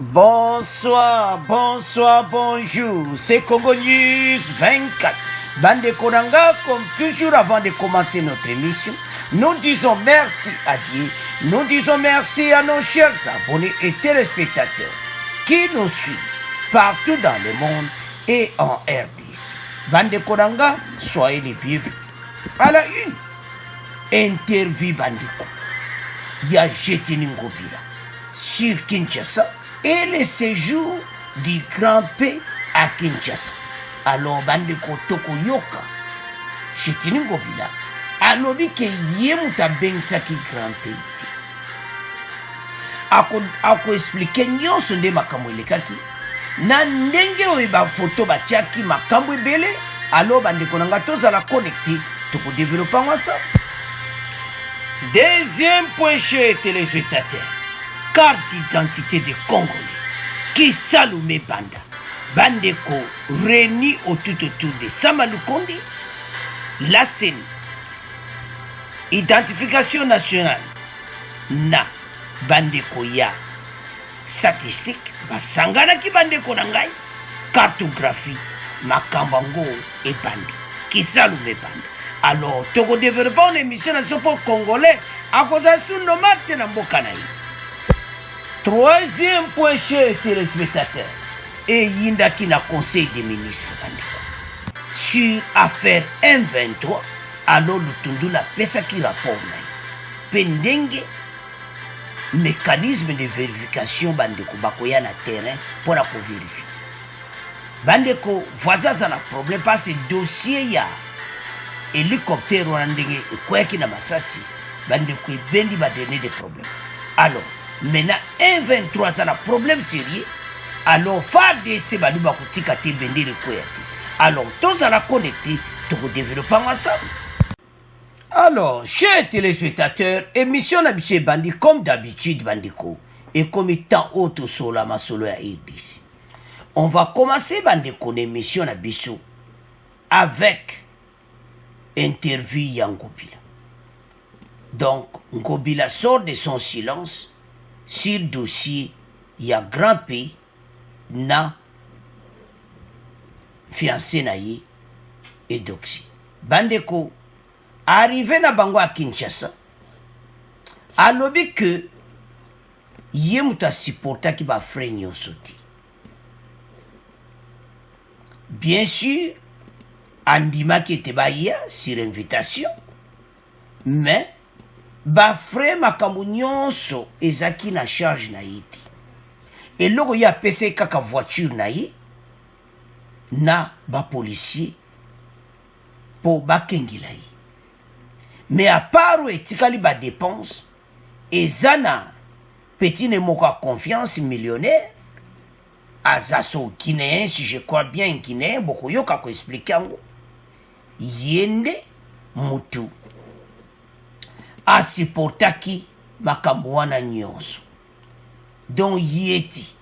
Bonsoir, bonsoir, bonjour. C'est Congo News 24. Bande Konanga, comme toujours avant de commencer notre émission, nous disons merci à Dieu. Nous disons merci à nos chers abonnés et téléspectateurs qui nous suivent partout dans le monde et en RDC. Bande Konanga, soyez les bienvenus. À la une, interview Bandeko. Ya Jetini Ngobila sur Kinshasa et le séjour du Grand P à Kinshasa. Alors, Bandeko Tokoyoka, Jetini Ngobila, alobi ke yemuta bengsaki Grand P. Ako explique nyonso nde makambo elekaki na ndenge oyo bafoto batiaki makambo ebele. Alors, bandeko nanga tozala connecté tokodéveloppa ensemble. Deuxième point, chez téléspectateurs, carte d'identité des Congolais qui Salomé Banda Bandeko réunis autour de Samalukondi, la scène identification nationale na Bandeko ya statistique basangana ki Bandeko nangai cartographie makambango et bandi qui Salomé Banda. Alors, tu as développé une émission pour Congolais à cause de son nom de Mbokanaï. Troisième point, chez téléspectateurs, et Yindaki na conseil des ministres sur affaire M23, alors le tundu la pesa qui rapport pendenge mécanisme de vérification bandeko bakoya na terrain pour la vérifier. Bandeko voisin ça na problème parce que dossier ya hélicoptère wana ndenge ekweki na masasi bandeko ebendi badene des problèmes. Alors maintenant M23 ça na problème sérieux. Alors FARDC bali bakotika te bendi rekweti. Alors tous à la connecter pour développer ensemble. Alors chers téléspectateurs, émission na biso bandi comme d'habitude bandiko et comme étant auto sola masolo ya RDC. On va commencer bandiko l'émission na biso avec interview ya Ngobila. Donc, Ngobila sort de son silence sur le dossier ya Grand P na fiancé naye et Doxy. Bandeko, arrivé na bango à Kinshasa, alobi que ye muta supporta ki ba frère nyosoti. Bien sûr, andima qui était baïa sur invitation, mais ba frère makambo nyonso ezaki na charge na yiti. Et logo ya pese kaka voiture na yi na ba policier pour ba kengila yi. Mais à part etikali ba dépense ezana petit ne moka confiance millionnaire azaso guinéen, si je crois bien guinéen, beaucoup yoka ko expliquer ngo yende mutu asiportaki makambo wana nyonso don yeti.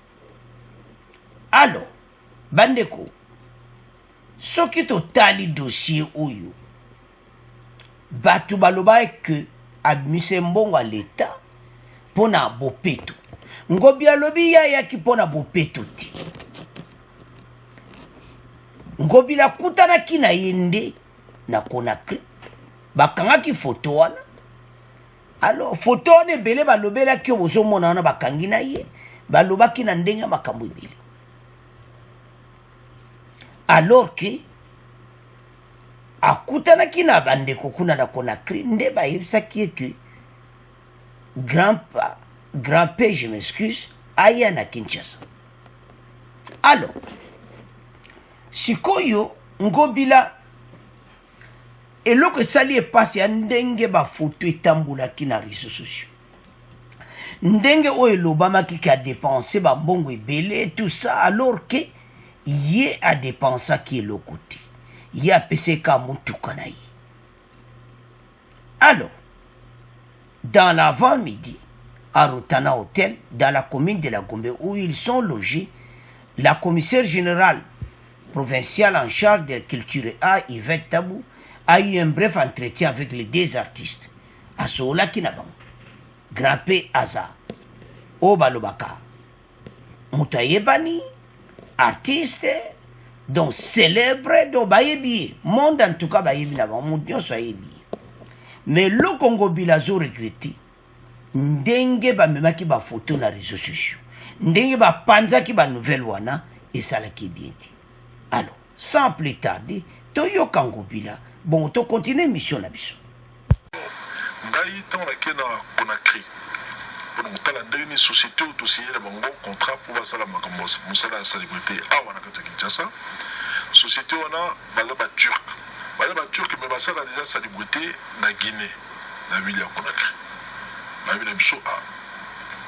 Alors bandeko soki totali dossier oyo batu baloba que amise mbongo à l'état pona bopeto Ngobi alobi ya yaki pona bopeto ti Ngobi la kutana kina yende na Conakry bakangaki photo wana. Alors photo wana ebele balobela ki bozomona wana bakangi na ye balobaki na ndenge makambo ebele. Alors que akutana kina bandeko kuna na Conakry nde bayebisaki ke Grand P, je m'excuse, aya na Kinshasa. Alors, sikoyo Ngobila eloko sali e passe ndenge ba photo etambula ki na réseaux sociaux. Ndenge oyo lobama ki a dépensé ba mbongo ebele tout ça alors que yé a dépensé ki le côté. Yé a pese ka mutuka na yi. Alors, dans l'avant-midi à Rotana Hotel, dans la commune de la Gombe, où ils sont logés, la commissaire générale provinciale en charge de la culture et art, Yvette Tabou, a eu un bref entretien avec les deux artistes. Asola Kinabang, Grand P Aza, Obalobaka, moto ayebani artiste donc célèbre donc bayebi monde en tout cas bayebi na bango moto nyonso ayebi mais eloko ngobila azo regrete ndenge bamemaki bafoto na réseaux sociaux ndenge bapanzaki banouvelle wana esalaki bien te. Alors sans plus tarder toyoka ngobila bon tokontinue mission na biso. Ngai ntango nake na Conakry mpona kotala ndenge nini société oyo tosinye na bango contrat mpo basala makambo mosala ya célébrité awa na kati ya Kinshasa. Société wana baza baturke me basala deja célébrité na Guinée na ville ya Conakry. Bayebi na biso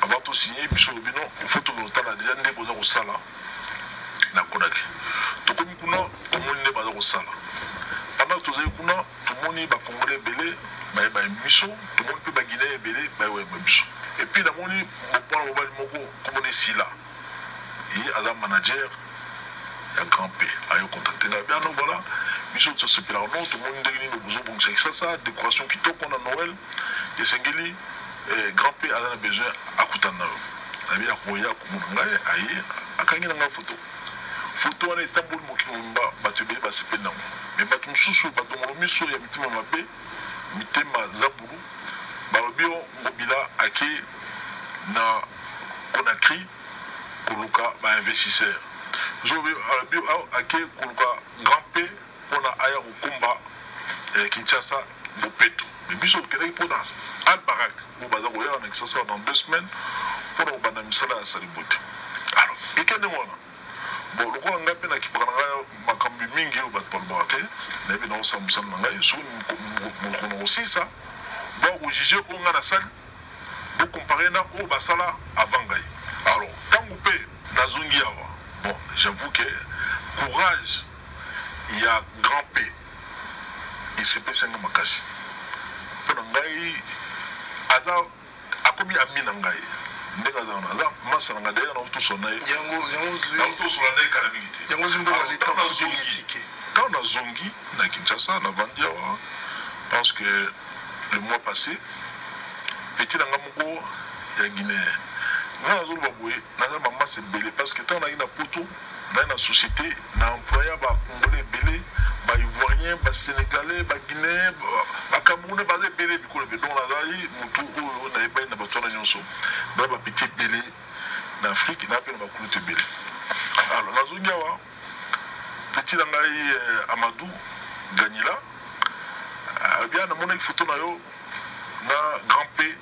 avant tosinye biso lobi non ifo tokotala deja ndenge boza kosala na Conakry. Tokomi kuna tomoni nde baza kosala pendant que tozali kuna tomoni bacongolais ebele bayeba biso tomoni mpe baguinéen ebele bayeba biso et puis namoni mopwana mobali moko komona esila ye aza manager ya grand p ayo contacte ngai bien non voilà biso tosepelaka non tomoni ndenge nini bozobongisa kisasa décoration kitoko na noël esengeli grand p aza na besoin akutana na yo nabi akoya komona ngai aye akangi na ngai foto wana etamboli mokili mobimba bato ebele basepeli nango me bato mosusu badongolo miso ya mitema mabe mitema zabulu balobi o ngobila ake na Conakry koluka bainvestisseur alobi ake koluka grand p mpona aya kokumba Kinshasa bopeto me biso okendaki mpona albarak oyo baza koyaka na Kinshasa dans 2 semaines mpona kobanda misala ya salibote. Alors ekende wana bon lokola ngai mpe nakipaka na ngai makambo mingi oyo bato balobaka te nayebi naosala mosala na ngai soki moloko na kosisa bokojuge oyo ngai nasali bocompare na oyo basala avant ngai. Alors ntango mpe nazongi awa bon j'avoue que courage ya grand p esepesanga makasi mpo na ngai aza akomi ami na ngai ndenge aza wana aza masa na ngai deya naotosola na ye naotosola na ye kala mingi te ntango nazongi na Kinshasa navandi awa parce que le mois passé petit na nga moko ya guinéen nga nazoloba boye naza bamasa ebele parce que ntango naki na poto naye na société na employa bacongolais ebele baivoirien basénégalais baguinéen bacamerounais baza ebele bikolo ebe donc nazali motu oyo nayebani na bato wana nyonso na bapeti ebele na afrique na mpe na bakulutu ebele. Alors nazongi awa petit na ngai Amadou Ganila bien namonaki foto na yo na grand p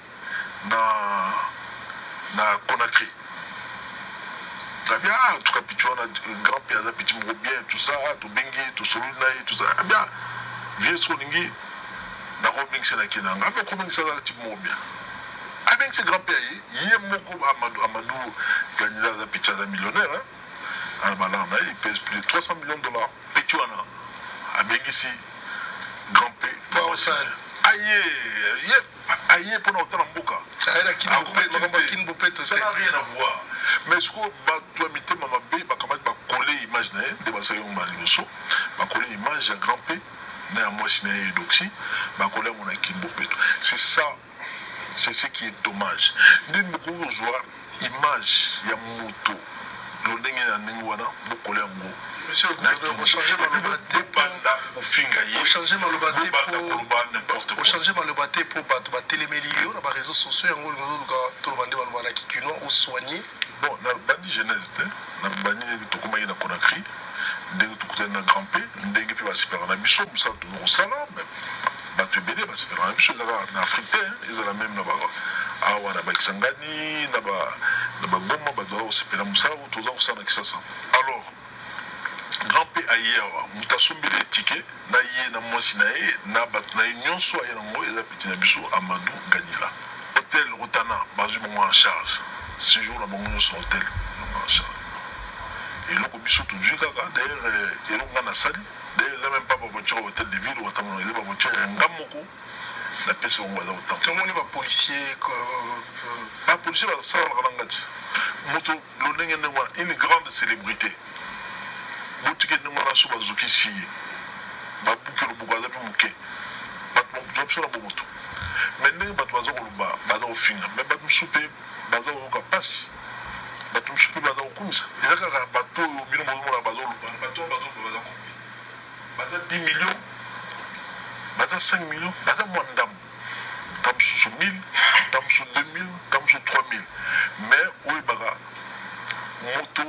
na Conakry bien en tout cas pitu wana grand p aza peti moko bien tout ça tobengi tosololi na ye tout ça bien vie solingi nakobengisa na kena nga ape kobengisa aza ti moko bien abengisi grand p ye moko Amadou Ganila aza peti aza millionnaire ana balanga na ye il pèse plus de 300 millions de dollars peti wana abengisi grand p aye mpona kotala mboka ça n'a rien à voir mais sikoyo bato ya mitema mabe bakamati bakole image na ye nde basali yango baliboso bakole image ya grand p na ya mwasi na ye edoxi bakole yango na kimbo peto. C'est ça, c'est ce qui est dommage. Ndenge bokoki kozwa image ya moto lo ndenge na ndenge wana bokole yango monsieur le gouverneur, vous changez Malobaté pour battre télémélios, on a réseaux sociaux, on a des qui ont soigné. Bon, on a bandi jeunesse, on a bandi Tokomaï na Conakry, ndenge tukutana na grand p, ndenge pe basipera na biso, musa toujours sala, bato ebele basipera na biso, na Afrique, ils ont la même na ba awa na bakisangani na ba goma ba doa osepela musa ou toza osana kisasa. Alors grand p aye awa mutasombele ticket na ye na mwasi na ye na bato na ye nyonso aye nango eza peti na biso Amadou Ganila. Hôtel Rotana bazwi bango en charge séjour na bango nyonso hôtel en charge eloko biso tozwi kaka d'ailleurs eloko nga nasali d'ailleurs eza même pas bavoiture hôtel de ville otamona eza bavoiture ya nga moko na pesa bango baza kotambola. Tomoni bapolicier bapolicier basalaka na nga ti moto lo ndenge ndenge wana une grande célébrité botiki ndenge wana so bazokisi ye babuki loboko aza mpe moke bato bazwa biso na bomoto mais ndenge bato baza koloba baza kofinga mais bato mosusu mpe baza koyoka mpasi bato mosusu mpe baza kokumisa eza kaka bato oyo bino bozomona bazoluka bato baza kokumisa baza 10 millions baza 5 millions baza mwa ndambo ta mosusu 1000 ta mosusu 2000 ta mosusu 3000 mais oyebaka moto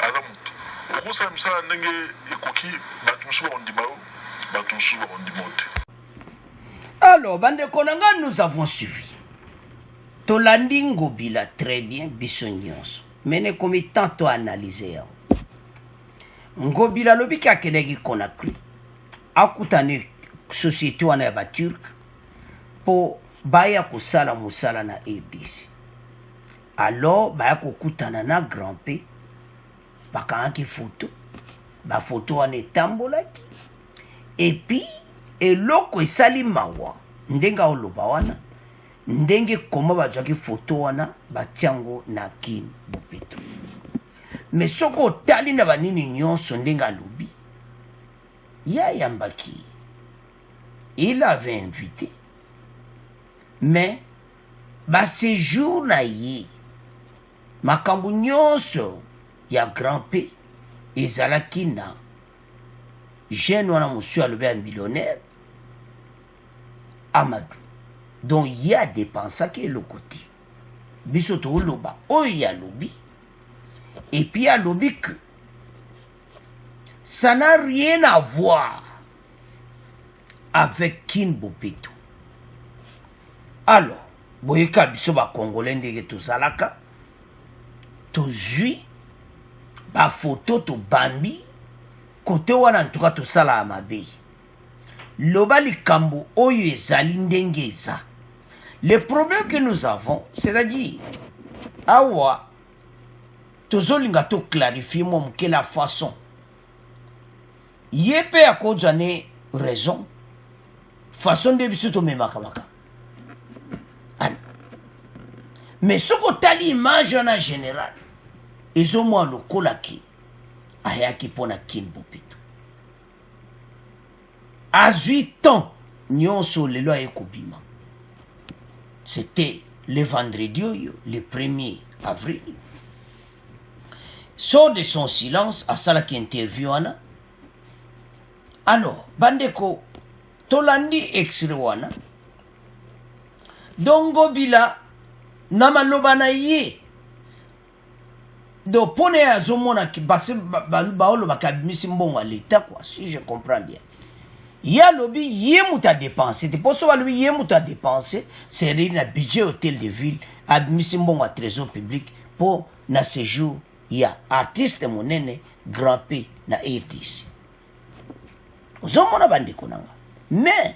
aza moto okosala misala ndenge ekoki bato mosusu bakondima yo bato mosusu bakondima yo te. Alors bandeko na nga nous avons suivi tolandi ngobila très bien biso nyonso mene komi tanto analyse yango ngobila lobiki akendeki Conakry akutani société wana ya baturk po baya kosala mosala na RDC. Alors baya kokutana na grand P bakangaki foto bafoto wana etambolaki epuis eloko esali mawa ndenge oloba wana ndenge koma bazwaki foto wana batiango na Kin Bopeto. Mais soko otali na banini nyonso ndenge alobi ya yambaki il avait invité mais baséjour na ye makambo nyonso ya grand P ezalaki na jeune wana monsieur alobi ya millionnaire Amadou. Donc il y a dépensé le côté biso to loba oyo ya lobi et puis à lobi que ça n'a rien à voir avec Kin Bopeto. Alors boyeka biso ba congolais ndenge tozalaka tozwi ba photo to bambi côté wana en tout cas tosala mabe loba likambo oyo ezali ndenge eza. Le problème que nous avons, c'est-à-dire awa tozolinga to clarifier mom que la façon yepe a kozane raison façon de biso to memaka maka. Mais ce que tali image en général ezo mo lokola ki ayaki pona Kin Bopeto à 8 ans nyonso lelo ekobima. C'était le vendredi, le 1er avril. Sort de son silence à celle qui interview. Alors, bandeko, tolandi exrewana. Dongo bila namalobana ye. Do pone azomona ki baolo bakabimisi mbongo à l'état quoi, si je comprends bien. Ya lobi yé mouta dépensé. C'est pour ça que yé mouta dépensé. C'est un budget hôtel de ville. Admis bon à trésor public pour na séjour. Il y a artiste monene grand P na RDC. Vous avez bande konanga. Mais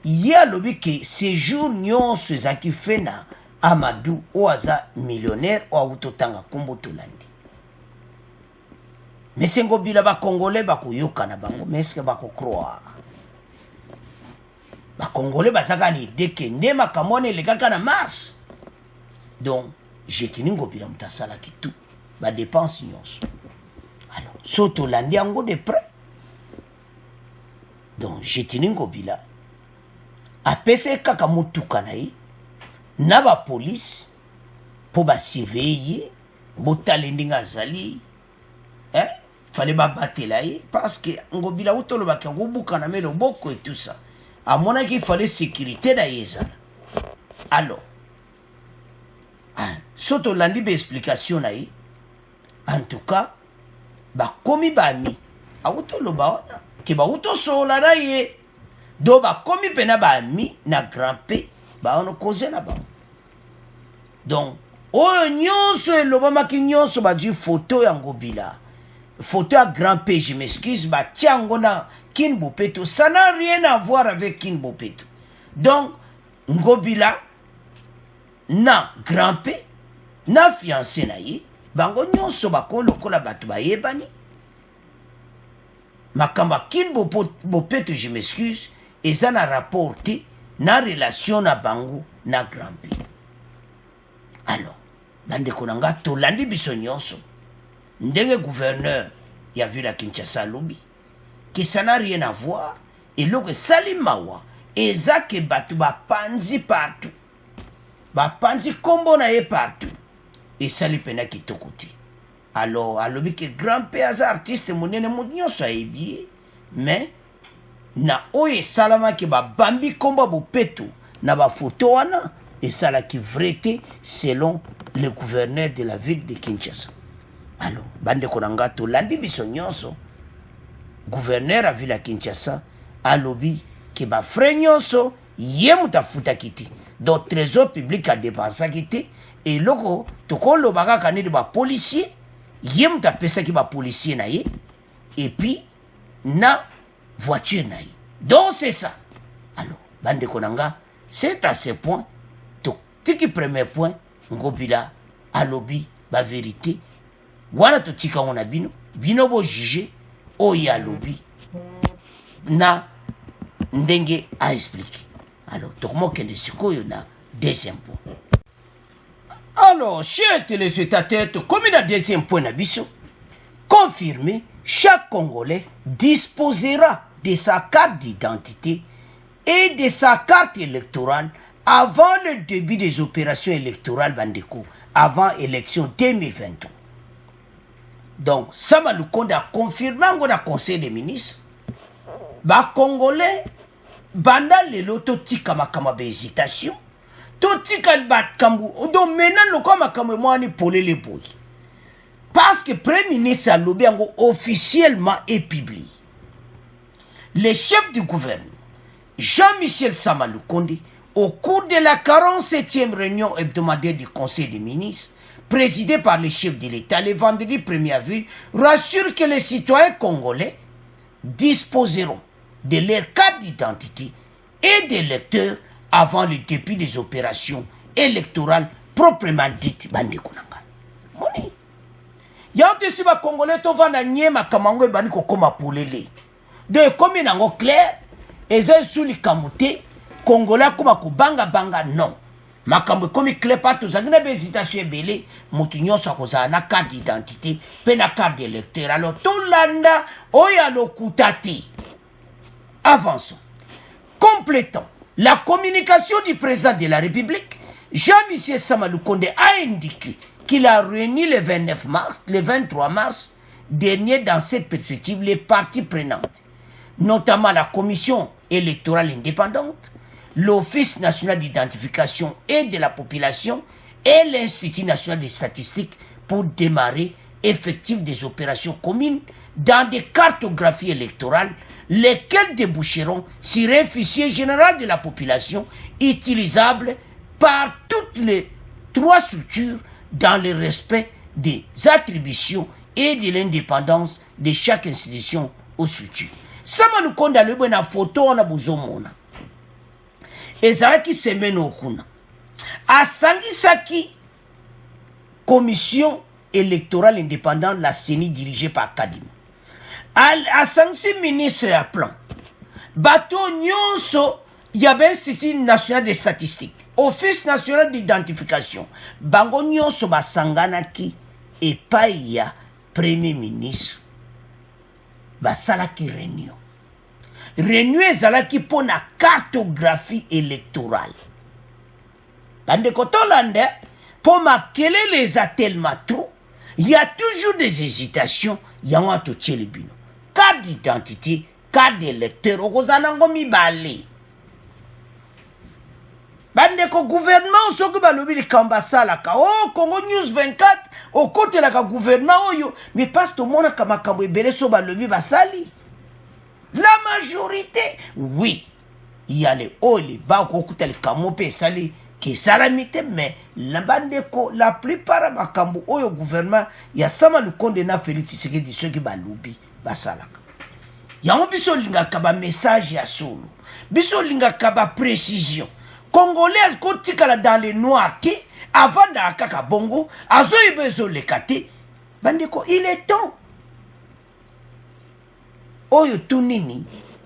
il y a lobi que séjour nyon se zaki fait na Amadou oaza millionnaire ou autotanga kombo tolandi. Mais c'est ngobila ba congolais ba koyoka na bango mais est-ce que ba ko croire ba congolais ba saka ni deke ndema kamone le kaka na mars. Donc j'ai tenu ngobila mutasala ki tout ba dépense nyonso. Alors soto landi ango de près. Donc j'ai tenu ngobila a pese kaka mutuka na yi na ba police pour ba surveiller botale ndinga zali fallait battre là parce que ngobila utolo bakabuka na melo boko et tout ça à mon avis il fallait sécurité d'ailleurs. Alors soto landi be explication là en tout cas ba komi bami a utolo ba ke ba uto sola na ye do ba komi pena ba mi na grand P ba ono cause na ba. Donc oyo nyonso elobama ki nyonso ba di photo ya ngobila photo à grand P, je m'excuse, bah tiens, on a Kin Bopeto, ça n'a rien à voir avec Kin Bopeto. Donc, ngobila, na grand P, na fiancé na ye, bango nyonso bako lokola batu ba yebani. Makamba Kin Bopeto, je m'excuse, et ça n'a rapporté na relation na bango na grand P. Alors, bande konanga tolandi biso nyonso. Ndenge gouverneur y a vu la Kinshasa lobby que ça n'a rien à voir et l'autre salimawa et ça que batu ba panzi partout ba panzi combo na ye partout esali pena kitoko te. Alors alobi ke grand père aza artiste monene moto nyonso ayebi ye, mais na oyo esalamaki babambi komba bopeto na bafoto wana esalaki vrai te selon le gouverneur de la ville de Kinshasa. Alors bandeko na nga tolandi biso nyonso, gouverneur a ville ya Kinshasa alobi ke bafrais nyonso ye moto afutaki te, donc trésor public adépensaki te, eloko tokoloba kaka nini bapolisier ye moto apesaki bapolisier na ye, et puis na voiture na ye. Donc c'est ça. Alors bandeko na nga, c'est à ce point tiki premier point ngobila alobi ba vérité wana totika ona bino bino bo juger oyo alobi na ndenge a expliquer. Alors tokomokende sikoyo na deuxième point. Alors chers téléspectateurs, comme la deuxième point na biso, confirmé, chaque Congolais disposera de sa carte d'identité et de sa carte électorale avant le début des opérations électorales bandeko, avant l'élection 2023. Donc, Sama Lukonde a confirmé dans le Conseil des ministres, les Congolais, banda lelo totika makama hésitation, totika batkambu, donc maintenant le kama kama mwani polele boy. Parce que le Premier ministre a lobby officiellement et publié. Le chef du gouvernement, Jean-Michel Sama Lukonde, au cours de la 47e réunion hebdomadaire du Conseil des ministres, présidée par le chef de l'État le vendredi 1er avril, rassure que les citoyens congolais disposeront de leur carte d'identité et d'électeurs avant le début des opérations électorales proprement dites. Bandekonanga. Moni. Yaote si ba Congolais to vana nyema kamango bani kokoma polele. De comme nango clair, eza suli kamute Congolais kuma kubanga banga non. Makambo comme clair pas tous angina hésitation ebele mutu nyonso akozala na carte d'identité pe na carte d'électeur. Alors tout landa oya lokutati. Avançons. Complétons. La communication du président de la République, Jean-Michel Sama Lukonde, a indiqué qu'il a réuni le 23 mars dernier dans cette perspective les parties prenantes, notamment la Commission électorale indépendante, l'Office national d'identification et de la population et l'Institut national des statistiques pour démarrer effectif des opérations communes dans des cartographies électorales, lesquelles déboucheront sur un fichier général de la population utilisable par toutes les trois structures dans le respect des attributions et de l'indépendance de chaque institution ou structure. Sama Lukonde alobi na photo wana bozomona ezalaki semaine okuna asangisaki commission électorale indépendante, la CENI dirigée par Kadima, asangisi ministre ya plan bato nyonso yabe Institut national des statistiques, Office national d'identification, bango nyonso basanganaki epai ya premier ministre basalaki réunion ezalaki mpo na cartographie électorale. Bandeko tolande pour makelele eza tellement trop, il y a toujours des hésitations, yango atotie le bino carte d'identité, carte d'électeur okozanango mibale. Bandeko gouvernement soki balobi likamba salaka oh Congo News 24 okotelaka gouvernement oyo, mais parce que tomonaka makambo ebele so balobi basali. La majorité, oui, il y a les hauts, les bas, les kamope, sali, qui salamité, mais la bandeko, la plupart de makambo oyo gouvernement, il y a Sama Lukonde na Félix Tshisekedi ceux qui balubi basalaka. Ya on biso linga kaba message ya solo, biso linga kaba précision. Congolais kotikala dans les noirs qui avant da kaka bongo, azo ibezo lekate, bandeko, il est temps. Oyo tunini,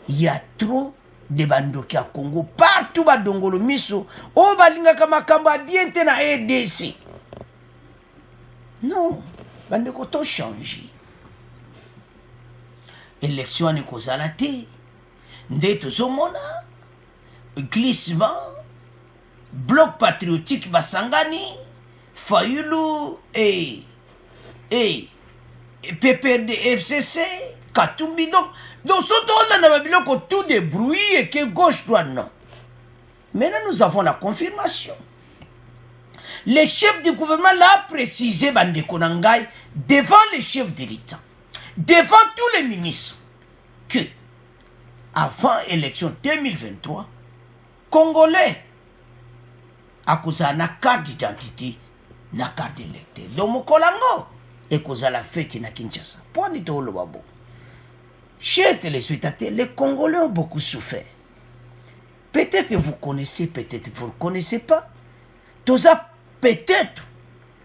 il y a trop de bandoki à Congo, partout badongolo miso, o balinga kama kamba bien te na EDC. Non, bandeko to changer. Élection ni kozala te, nde tozomona, glissement, bloc patriotique basangani, Fayulu et PPRD FCC Katumbi. Donc surtout on a vu tout débrouillé et que gauche droite non. Maintenant nous avons la confirmation. Le chef du gouvernement l'a précisé Bandeko Nangai devant les chefs de l'État, devant tous les ministres, que avant l'élection 2023, Congolais a cause na carte d'identité, na carte d'électeur. Donc mon colango et cause la fête na Kinshasa. Point de tout le babo. Chers téléspectateurs, les Congolais ont beaucoup souffert. Peut-être que vous connaissez, peut-être que vous ne connaissez pas. Toza peut-être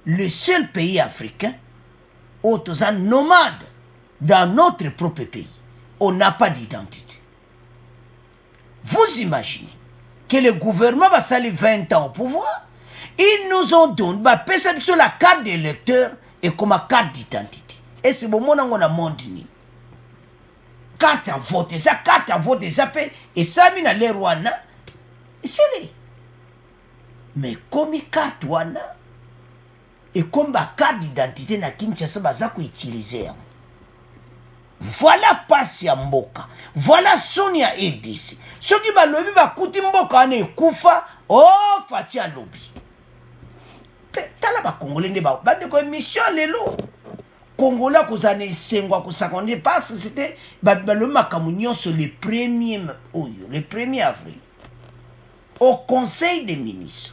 le seul pays africain où toza nomade dans notre propre pays. On n'a pas d'identité. Vous imaginez que le gouvernement va salir 20 ans au pouvoir. Ils nous ont donné sur la carte d'électeur et comme carte d'identité. Et c'est bon, on a mondiné. Carte à voter, ça carte à voter, ça paie. Et ça, il y a les Rwanda. Et c'est les. Mais comme carte wana et comme la carte d'identité na Kinshasa baza ko utiliser. Voilà passe ya mboka. Voilà Sonia RDC. Ce qui va lobi ba kuti mboka ane kufa oh fati ya lobi. Tala ba Congolais ne ba bande ko mission lelo. Congolais ko zane sengwa ko sakonde parce que c'était ba lobi makamunyo sur le 1er avril au Conseil des ministres.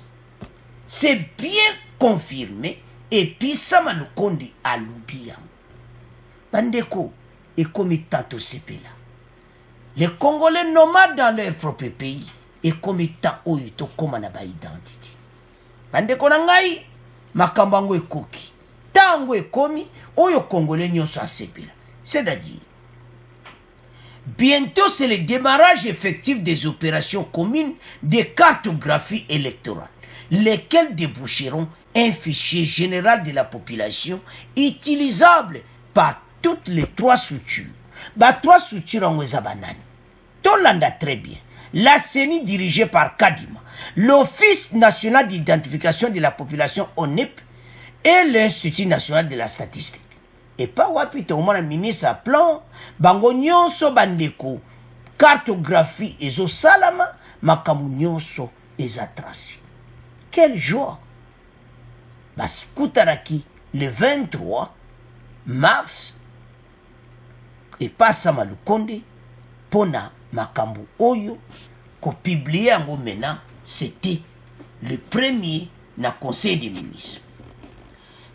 C'est bien confirmé et puis ça m'a le conduit à l'oublier. Bandeko et comme tant au CP là. Les Congolais nomades dans leur propre pays et comme tant au yuto comme na ba identité. Bandeko nangai makambango ekoki. Tango ekomi oyo Congolais nyonso a CP là. C'est-à-dire bientôt c'est le démarrage effectif des opérations communes de cartographie électorale, lesquelles déboucheront un fichier général de la population utilisable par toutes les trois structures. Trois structures en Ouezabanani. Tolanda très bien. La CENI dirigée par Kadima, l'Office national d'identification de la population ONIP et l'Institut national de la statistique. Et pas wapito au moins ministre à plan, bango nyonso bandeko, cartographie ezo salama, makamu nyonso eza tracé. Quelle joie! Bas kutaraki le 23 mars et pas sama le Konde pona makambu oyo ko publier en maintenant c'était le premier na conseil des ministres.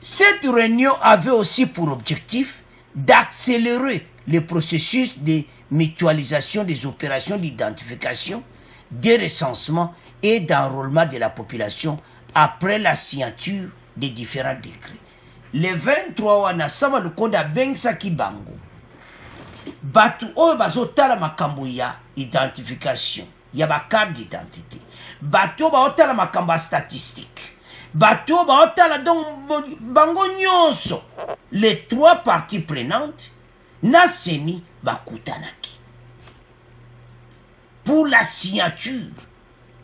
Cette réunion avait aussi pour objectif d'accélérer le processus de mutualisation des opérations d'identification, de recensement et d'enrôlement de la population après la signature des différents décrets. Le 23 wana sama le Konde abengisaki bango batu oyo bazotala makambo ya identification ya bakarte d'identité, batu oyo bazotala makambo ya statistique, batu oyo bazotala donc bango nyonso les trois parties prenantes na CENI bakutanaki pour la signature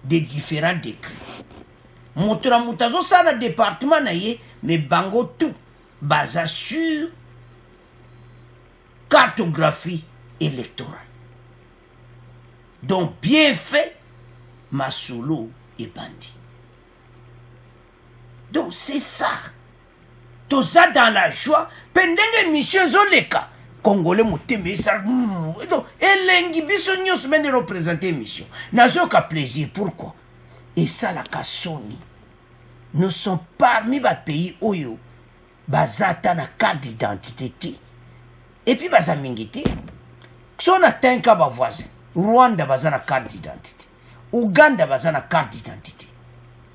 des différents décrets. Moto na moto azosala département na ye mais bango tout baza sur cartographie électorale. Donc bien fait, Masolo et Bandi. Donc c'est ça. Tout ça dans la joie. Pendant l'émission Zoleka, Congolais moteme ça. Donc elengi biso nyos mende représenter émission. Nazoka plaisir pourquoi? Et ça la kasoni. Nous sommes parmi les pays oyo bazata na carte d'identité. Et puis baza mingiti. Si on atteint ka ba voisin, Rwanda baza na carte d'identité. Uganda baza na carte d'identité.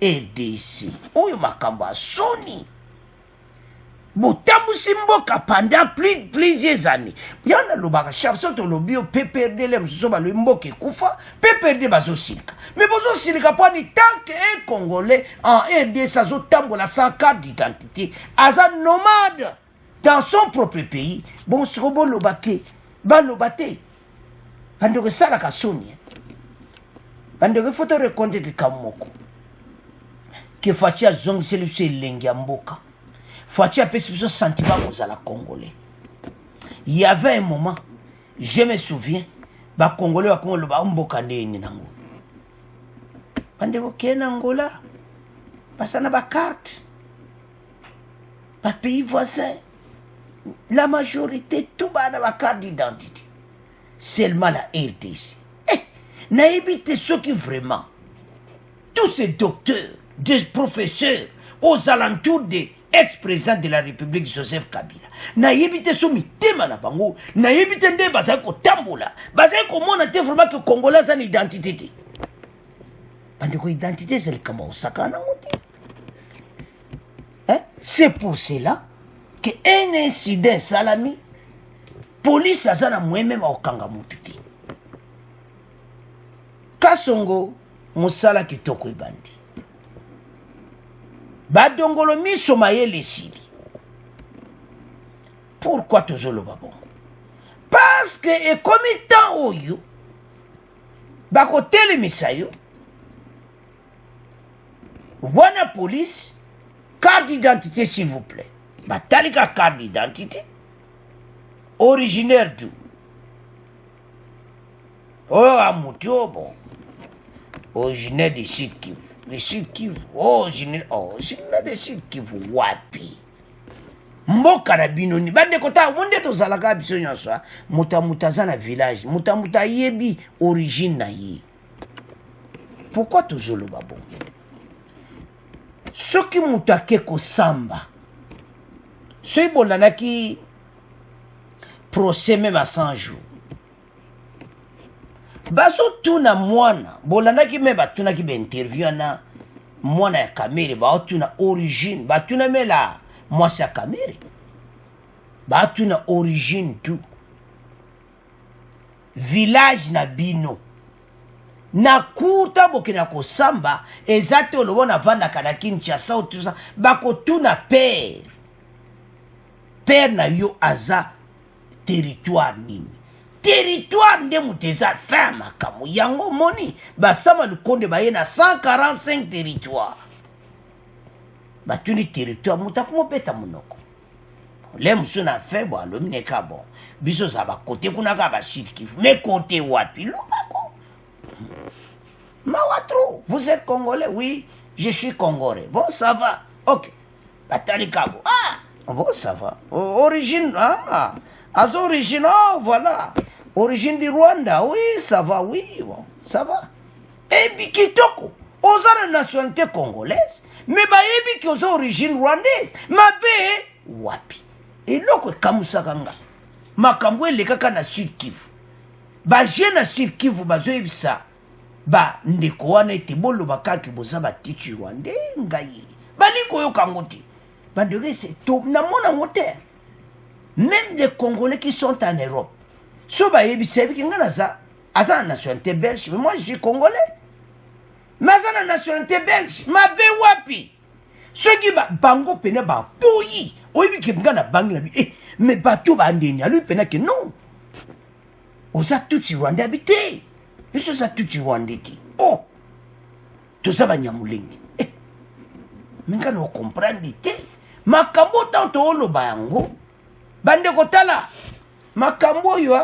RDC oyo makambo soni. Botambu simboka pendant plusieurs années. Yana lobaka chef soto lobio PPRD le msoso ba mboke kufa, PPRD bazo silika. Mais bazo silika pour ni tant que un Congolais en RDC sazo tambola sans carte d'identité, aza nomade dans son propre pays. Bon sikobo lobake, ba lobate. Bando sala ka soni. Bando photo reconte de kamoko. que Fatia zongiseli biso elengi ya mboka. Fatia apesi biso sentiment kozala congolais. Il y avait un moment, je me souviens, ba congolais ba Congo ba mboka ndeni nango. Bande ko kena Angola. Basana ba carte. Ba pays voisin. La majorité tout ba na ba carte d'identité. Seulement la RDC. Naïbite ceux qui vraiment, tous ces docteurs, des professeurs, aux alentours des ex-présidents de la République Joseph Kabila. Naïbite ceux qui téma na bango, naïbite nde bazali ko tambola, bazali ko mona te vraiment que Congolais ont une identité. Bande ko identité c'est le kama osaka na ngote. C'est pour cela que un incident salami, police azana moi-même okanga mututi. Kasongo musala kitoko ibandi. Badongolo miso mayele sili. Pourquoi toujours le babon? Parce que et comme temps oyo bako telemisa yo wana police carte d'identité s'il vous plaît. Batalika carte d'identité originaire d'où? Oh amutio bon. Originaire de Sud Kivu. Le Sud Kivu. Originaire de Sud Kivu. Wapi. Mboka na binoni. Bande kota, monde tozalaka biso nyonso. Muta za na village. Muta yebi origine na ye. Pourquoi toujours le babon? Ce qui muta keko samba. Ce qui bolanaki procès même à 100 jours. Baso tuna mwana bolanaki me batunaki be interview na mwana ya Kamere ba tuna origine batuna mela mwasi ya Kamere batuna origine tu village na bino na kuta bokena ko samba ezate olobona vanda kana Kinshasa tout ça bako tuna père na yo aza territoire nini territoire de muteza ferme comme yango moni basama lukonde baye na 145 territoire batuni territoire mutakumo beta munoko le musu na febo alomine ka bon biso za ba côté kuna ka ba Sud Kivu mais côté wapi lobako mawatro vous êtes congolais? Oui, je suis congolais. Bon, ça va. OK. Batali kabo. Bon, ça va. Origine as origine, voilà. Origine du Rwanda, oui, ça va, oui, bon, ça va. Et puis kitoko, aux la nationalité congolaise, mais bah et puis aux origines rwandaises, ma bé, wapi. Et loko kamusakanga, ma kambwe le kaka na Sud Kivu. Ba jena Sud Kivu bazo ebisa, ba ndeko wana ete bolo bakaki boza ba tichi rwandais ngai. Ba liko yo kangoti. Ba ndeke c'est top na mona ngote. Même les Congolais qui sont en Europe, so ba yebisa ki ngana za asa nationalité belge, mais moi je suis congolais. Mais asa na nationalité belge, ma be wapi. Ceux qui ba bango pena ba poyi, oyebi ki ngana bangi na bi mais bato ba ndeni alu pena que non. Oza tuti Rwanda habité. Biso za tuti Rwanda ti. Oh. Tout ça ba nyamulengi. Minga no comprendre te. Makambo tanto olo ba yango. Bande kotala makambo yo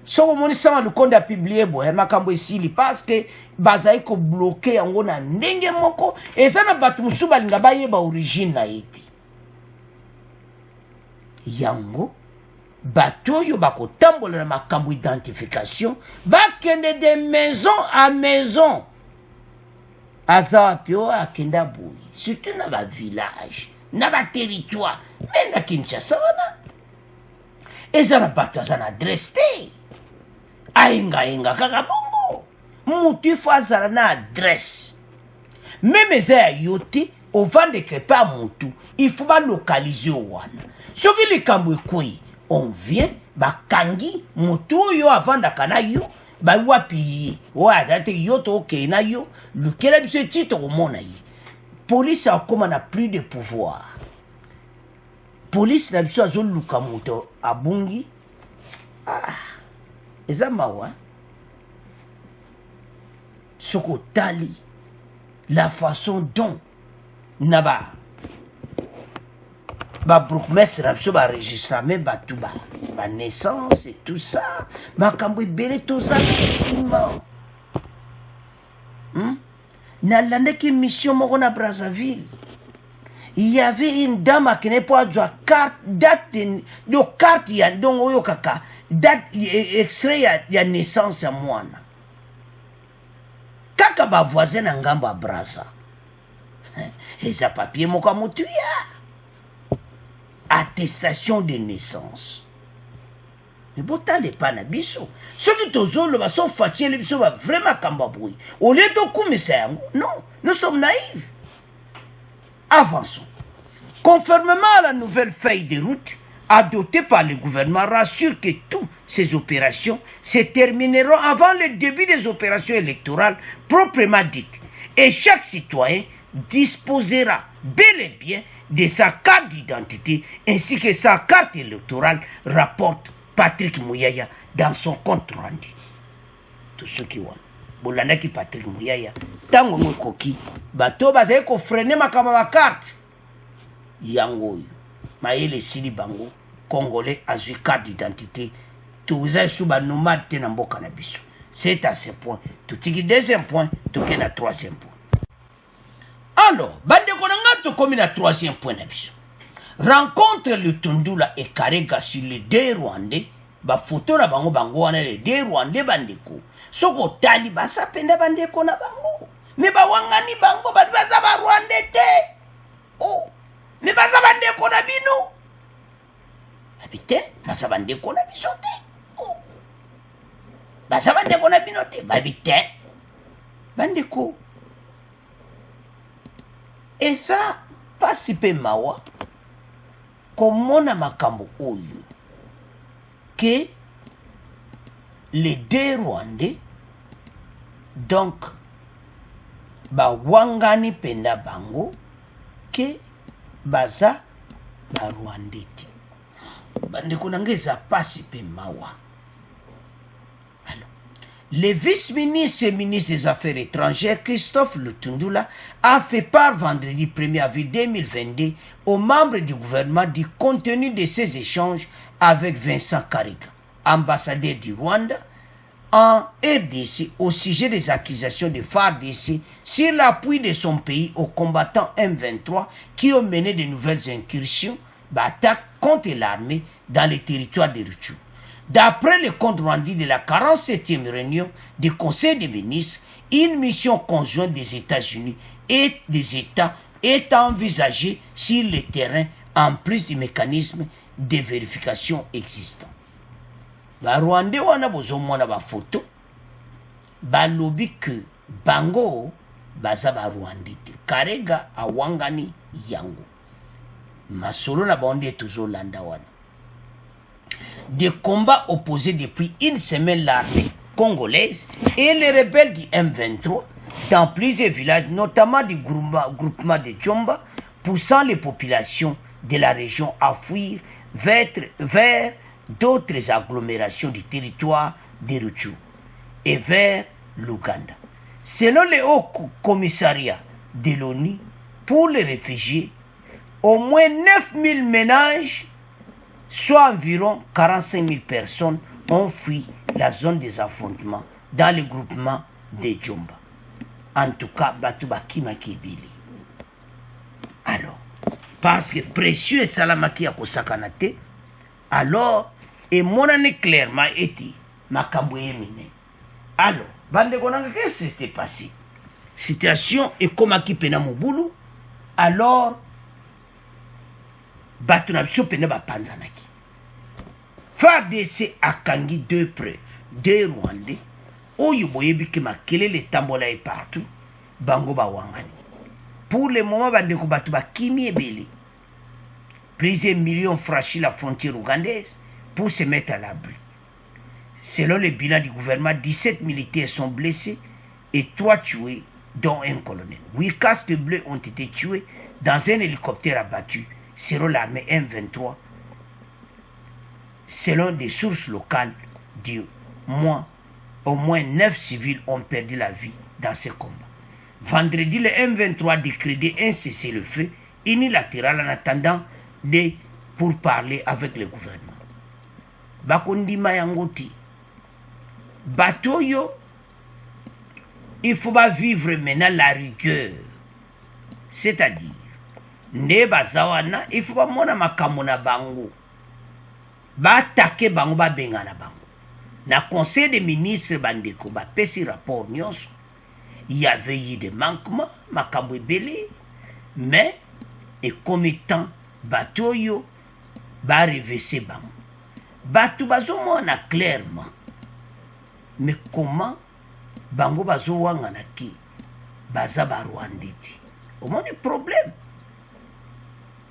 so moni sama lukonde a publier bo makambo esili parce que bazai ko bloquer yango na ndenge moko ezana batu musuba linga bayeba origine na eti yango bato yo bakotambola na makambo identification bakende de maison à maison aza pio akenda boui surtout na ba village na ba territoire mais na Kinshasa wana ezana bato azana adresse te ayenga kaka bongo mutu fo azala na adresse même eza ya yo te ovandeke pa mutu il faut balokalize wana soki likambo ekoi on vient bakangi mutu oyo avandaka na yo bawapi ye oyo aza te yo to okei na yo lukela biso eti tokomona ye police akoma na plus de pouvoir. Police na biso azoluka moto abungi eza mawa soko tali la façon dont naba bourgmestre biso baregistrame bato naissance et tout ça makambo ebele toza nsima nalandaki mission moko na Brazzaville. Il y avait une dame qui n'est pas de carte, date de carte, il y a donc kaka date extrait il y a naissance à moi. Kaka ba voisin na ngambo à Brazza. Et ça papier moko mutuya. Attestation de naissance. Mais bon, t'allez pas na biso. Ceux qui t'osent le sont fatigués, les biso va vraiment kambabouille. Au lieu de commissaire, non, nous sommes naïfs. Avançons. Conformément à la nouvelle feuille de route adoptée par le gouvernement, rassure que toutes ces opérations se termineront avant le début des opérations électorales proprement dites. Et chaque citoyen disposera bel et bien de sa carte d'identité ainsi que sa carte électorale, rapporte Patrick Mouyaya dans son compte rendu. Tous ceux qui voient. Bolandaki Patrick Mouyaya. Tango mwekoki. Bato bazaye ko freiner makama ma carte. Yango. Maele sili bango. Congolais a eu carte d'identité. Tout vous avez sous ba nomade te na mboka na biso. C'est à ce point. Tout tiki deuxième point. Tout ke na troisième point. Alors, bande konanga to komi na troisième point na biso. Rencontre le Tundula et Karega sur les deux Rwandais. Ba photo na bango wana les deux Rwandais bandeko. Soko tali basa penda bandeko na bango. Me ba wangani bango ba baza ba Rwandais te. Oh. Me baza bandeko na bino. Habite, baza bandeko na biso te. Oh. Baza bandeko na bino te. Babite. Bandeko. Et ça, pas si peu mawa. Comment na makambo oyo que les deux Rwandais donc ba wangani penda bango que baza ba Rwandais te bande konangeza pasi pe mawa. Alors, le vice-ministre et ministre des Affaires étrangères Christophe Lutundula a fait part vendredi 1er avril 2022 aux membres du gouvernement du contenu de ces échanges avec Vincent Karega, ambassadeur du Rwanda en RDC au sujet des accusations de FARDC sur l'appui de son pays aux combattants M23 qui ont mené de nouvelles incursions, d'attaques contre l'armée dans les territoires de Rutshuru. D'après le compte rendu de la 47e réunion du Conseil des ministres, une mission conjointe des États-Unis et des États est envisagée sur le terrain en plus du mécanisme de vérification existant. Ba Rwandais wana bozomona ba photo balobi que bango baza ba Rwandais te. Karega awangani yango. Masolo na bande toujours landa wana. Des combats opposés depuis une semaine l'armée congolaise et les rebelles du M23 dans plusieurs villages, notamment du groupement de Djomba, poussant les populations de la région à fuir vers d'autres agglomérations du territoire de Rutshuru et vers l'Ouganda. Selon le Haut Commissariat de l'ONU pour les réfugiés, au moins 9000 ménages, soit environ 45 000 personnes, ont fui la zone des affrontements dans le groupement de Djomba. En tout cas, Batouba Kimakibili. Alors, parce que précieux et salamaki à Kosakanate, alors, et mon année clairement été Makamboué Mine. Alors, bande konanga, qu'est-ce qui s'était passé? Situation et comme qui pena Moboulou, alors, Batunabsho pena Bapanzanaki. FARDC a kangi deux preuves, deux Rwandais, oyo boyebi ke makele le tambola est partout, bango ba wangani. Pour le moment, bande ko batu ba kimi ebele. Plusieurs millions franchissent la frontière ougandaise pour se mettre à l'abri. Selon le bilan du gouvernement, 17 militaires sont blessés et 3 tués, dont un colonel. 8 casques bleus ont été tués dans un hélicoptère abattu, selon l'armée M23. Selon des sources locales, au moins 9 civils ont perdu la vie dans ces combats. vendredi le M23 décrété un cessez-le-feu unilatéral en attendant pour parler avec le gouvernement. Bakondima yangoti. Batoyo, il faut pas vivre maintenant la rigueur. C'est-à-dire, ne bazawana, il faut pas mona makamona bango. Ba attaquer bango ba bengana bango. Na conseil des ministres bandeko ba pesi rapport nyonso. Il y avait eu des manquements, makambo belé, mais et comme étant batoyo ba reverser bango. Batu bazo mona clairement. Mais comment bango bazo wangana ki baza ba Rwanditi. Au moins le problème.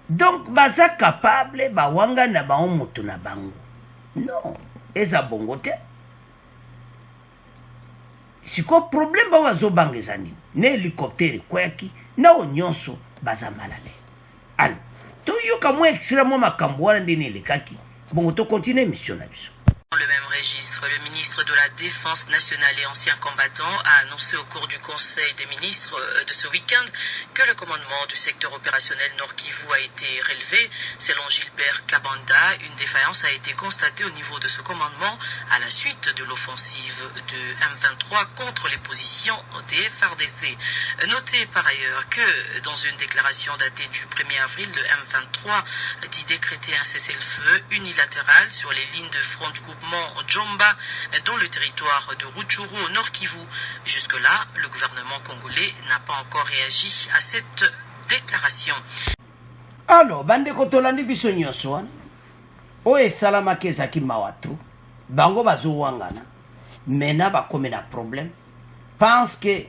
Donc baza capable ba wanga na ba moto na bango. Non, eza bongo te. Siko problème ba wazo bangezani. Ne hélicoptère kwaki na onyonso baza malale. Alors, to yo kamwe extrêmement makambo wana ndene lekaki. Bon, to continue mission na biso. Dans le même registre, le ministre de la Défense nationale et ancien combattant a annoncé au cours du Conseil des ministres de ce week-end que le commandement du secteur opérationnel Nord Kivu a été relevé. Selon Gilbert Kabanda, une défaillance a été constatée au niveau de ce commandement à la suite de l'offensive de M23 contre les positions des FARDC. Notez par ailleurs que dans une déclaration datée du 1er avril, le M23 dit décréter un cessez-le-feu unilatéral sur les lignes de front du groupement Djomba dans le territoire de Rutshuru au Nord Kivu. Jusque-là, le gouvernement congolais n'a pas encore réagi à cette déclaration. Alors, bande kotolandi biso nyonso wana oyo esalamaki ezalaki mawatu bango bazowangana mena bakomi na problème pense que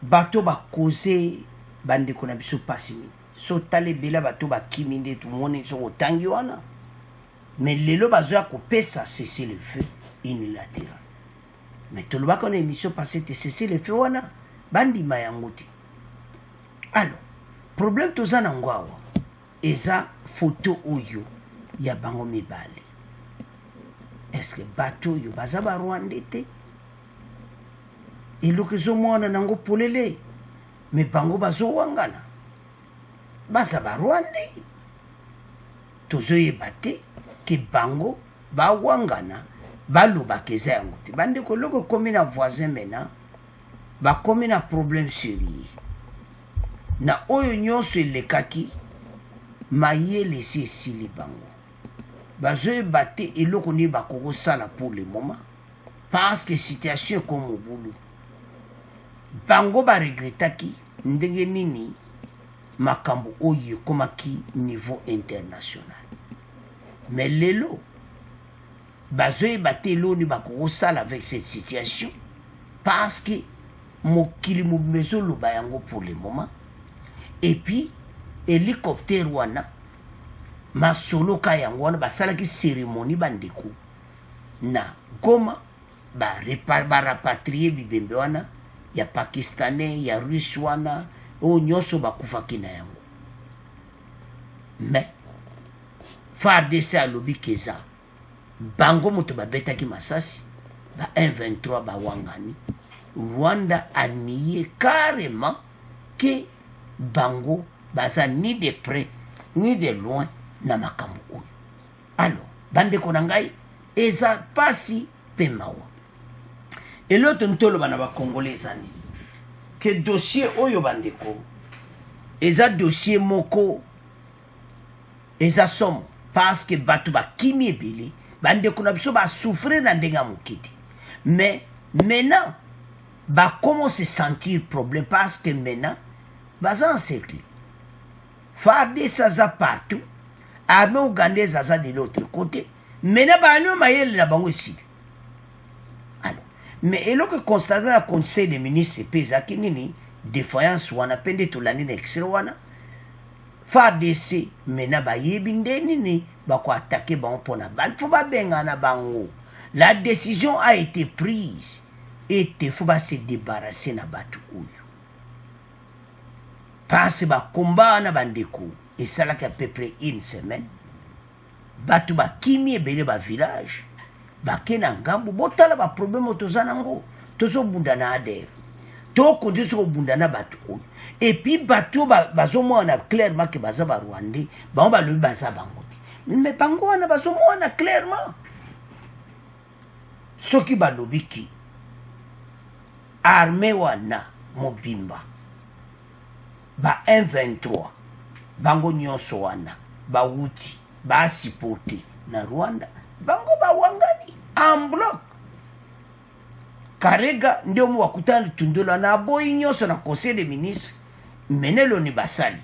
bato bakoze bandeko na biso pasi mingi so tala ebele bato bakimi nde tomoni soko otangi wana. Mais lelo bazoya kopesa cesser le feu unilatéral. Mais tolobaka na émission passée te cesser le feu wana bandima yango te. Alors, problème toza na ngwawa eza photo oyo ya bango mibale. Est-ce que bato oyo baza ba Rwanda te? Eloko ezomona nango polele. Mais bango bazo wangana. Baza ba Rwanda. Tozoyeba te ke bango ba wangana baloba keza yango te bandeko loko komi na voisin mena ba komi na problème sérieux na oyo nyonso elekaki mayele si esili bango bazoyeba te eloko nini bakokosala pour le moment parce que situation comme obulu bango baregretaki ndenge nini makambo oyo ekomaki niveau international. Mais lelo bazoyeba te eloni bakokosala avec cette situation parce que mokili momezo loba yango pour le moment et puis hélicoptère wana masoloka yango wana basalaki cérémonie bandeko na Goma barapatrie bibembe wana ya pakistanais ya russe wana oyo nyonso bakufaki na yango. Mais FARDC alobi keza bango moto babetaki masasi ba 1-23 bawangani. Rwanda a nié carrément que bango baza ni de près ni de loin na makambo oyo. Alors bandeko na ngai eza pasi pe mawa eloto ntoloba na bakongolais ezani ke dossier oyo bandeko eza dossier moko eza somo parce que bato bakimi ebele bandeko na biso basouffrir na ndenge ya mokiti. Mais maintenant comment se sentir problème parce que maintenant baza encerclé FARDC aza partout armée ougandaise aza de l'autre côté maintenant baano mayele na bango esili. Alors mais eloko constaté na conseil des ministres pe ezaki nini défaillance wana pe nde tolandi na extrait wana FARDC mena bayebi nde nini bako attaquer bango mpona bal faut babengana bango. La décision a été prise et il faut se débarrasser na batu oyo parce que bakomba na bandeko esalaki à peu près une semaine batu bakimi ebele ba village bake na ngambu botala ba problème toza nango tozobunda na ADF tokondi soko bunda na bato oyo et puis bato bazomona clairement ke baza barwandais bango balobi baza bango te mais bango wana bazomona clairement soki balobi ki armée wana mobimba ba M23 bango nyonso wana bawuti baasipote na Rwanda bango bawangani en bloc Karega ndio mu wakutana tundola na boyi nyonso na conseil des ministres menelo ni basali.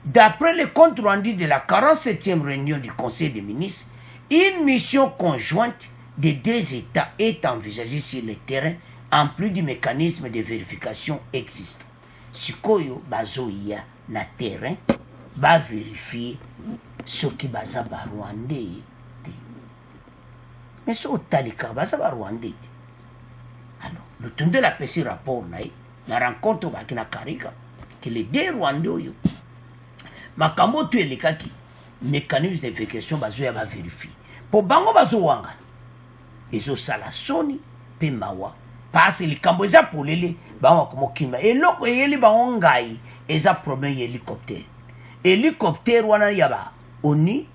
D'après le compte rendu de la 47e réunion du conseil des ministres, une mission conjointe des deux États est envisagée sur le terrain en plus du mécanisme de vérification existant. Sikoyo bazoya na terrain ba vérifier ce qui baza ba Rwandais. Mais ce talika baza ba Rwandais. Alors, le tour de la PC rapport na rencontre avec na Karega que les deux Rwandais yo makambo tu elikaki mécanisme de vérification bazoya ba vérifier. Po bango bazo wanga. Ezo sala soni pe mawa parce likambo eza polele bango komokima eloko eyeli bango ngai eza problème hélicoptère. Hélicoptère wana yaba oni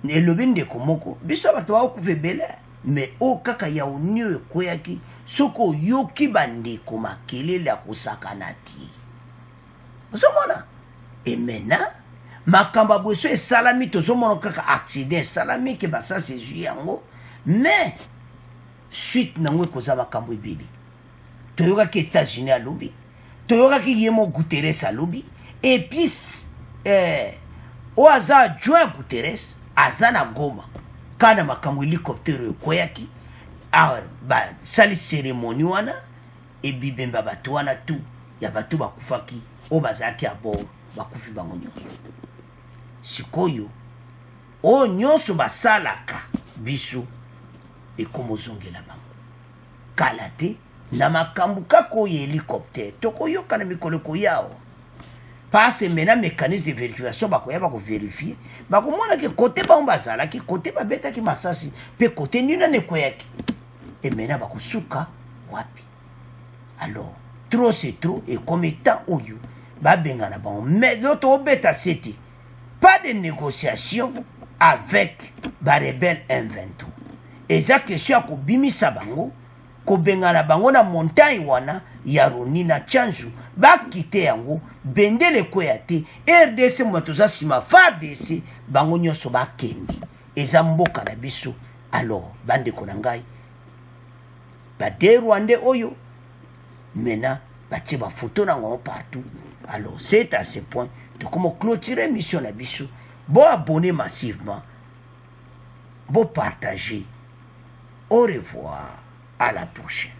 elobi ndeko moko biso bato bakufa ebele mais o kaka ya oni ekoyaki soko yoki bandeko makelele ya kosakana ti ozomona et maintenant makambo bweso esalami tozomona kaka accident esalami ke basasi ezwi yango mais suite nango ekoza makambo ebele toyokaki États-Unis alobi toyokaki ye mo Guterres alobi et puis o aza adjoint Guterres aza na Goma kana makambo hélicoptère ekoyaki basali cérémonie wana ebibemba bato wana tu ya bato bakufaki o bazalaki ya bord bakufi bango nyonso sikoyo o nyonso basalaka biso ekomozongela bango kala te na makambo kaka oyo hélicoptère tokoyoka na mikolo koyao parce maintenant mécanisme de vérification bakoya bakovérifier bakomona ke kote bango bazalaki kote babetaki masasi pe kote nina nekoyaki et maintenant bakosuka wapi alors trop c'est trop et comme étant oyo babengana bango mais l'autre obeta c'était pas de négociation avec ba rebelle M23 eza question ya kobimisa bango kobengana bango na montagne wana ya Roni na Tchanzu bakite yango bendele ekoya te RDC moto za sima FARDC bango nyonso bakende eza mboka na biso alors bandeko na ngai bade Rwandais oyo maintenant batie ba photo na ngo partout alors c'est à ce point de comment clôturer mission na biso bon abonner massivement bon partager au revoir à la prochaine.